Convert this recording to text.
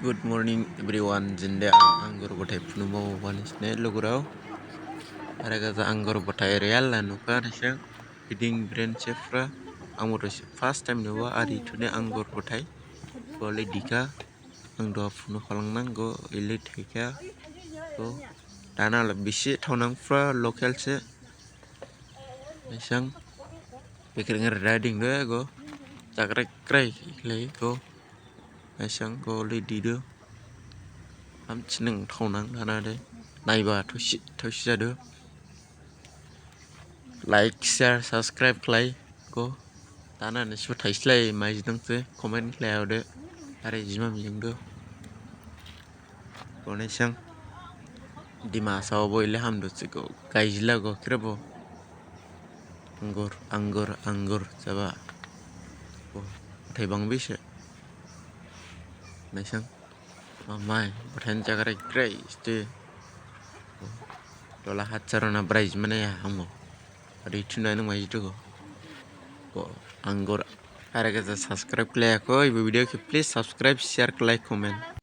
Good morning everyone. Jinde anggur botai pnumo wanis ne lugurau. Araga za anggur botai real la nuka nisang feeding brain chefra. Anggur first time nuwa ari tune anggur botai. Boleh dika angdo pnu kalang nanggo ilit heka. Go dana lebih si taunang fra local se. Nisang pikir ngerading go. Cakrek krek le go. Nisang go le dido. Am chineng taunang dana de. Naiba toshi jado. Like, share, subscribe klai go. Dana nisbu taislai majdang se comment klai ode. Are jima mijang do. Go nisang di masa obo ile hamdo go gaijla go krebo. Anggur coba. Go thai bang bisa. Nisang mamai berhen cakrek krek ste. Dola hacarona prize mana ya amo. Ada itu nanya mai itu go anggur. Ada kata subscribe like ko ibu video ke please subscribe share like comment.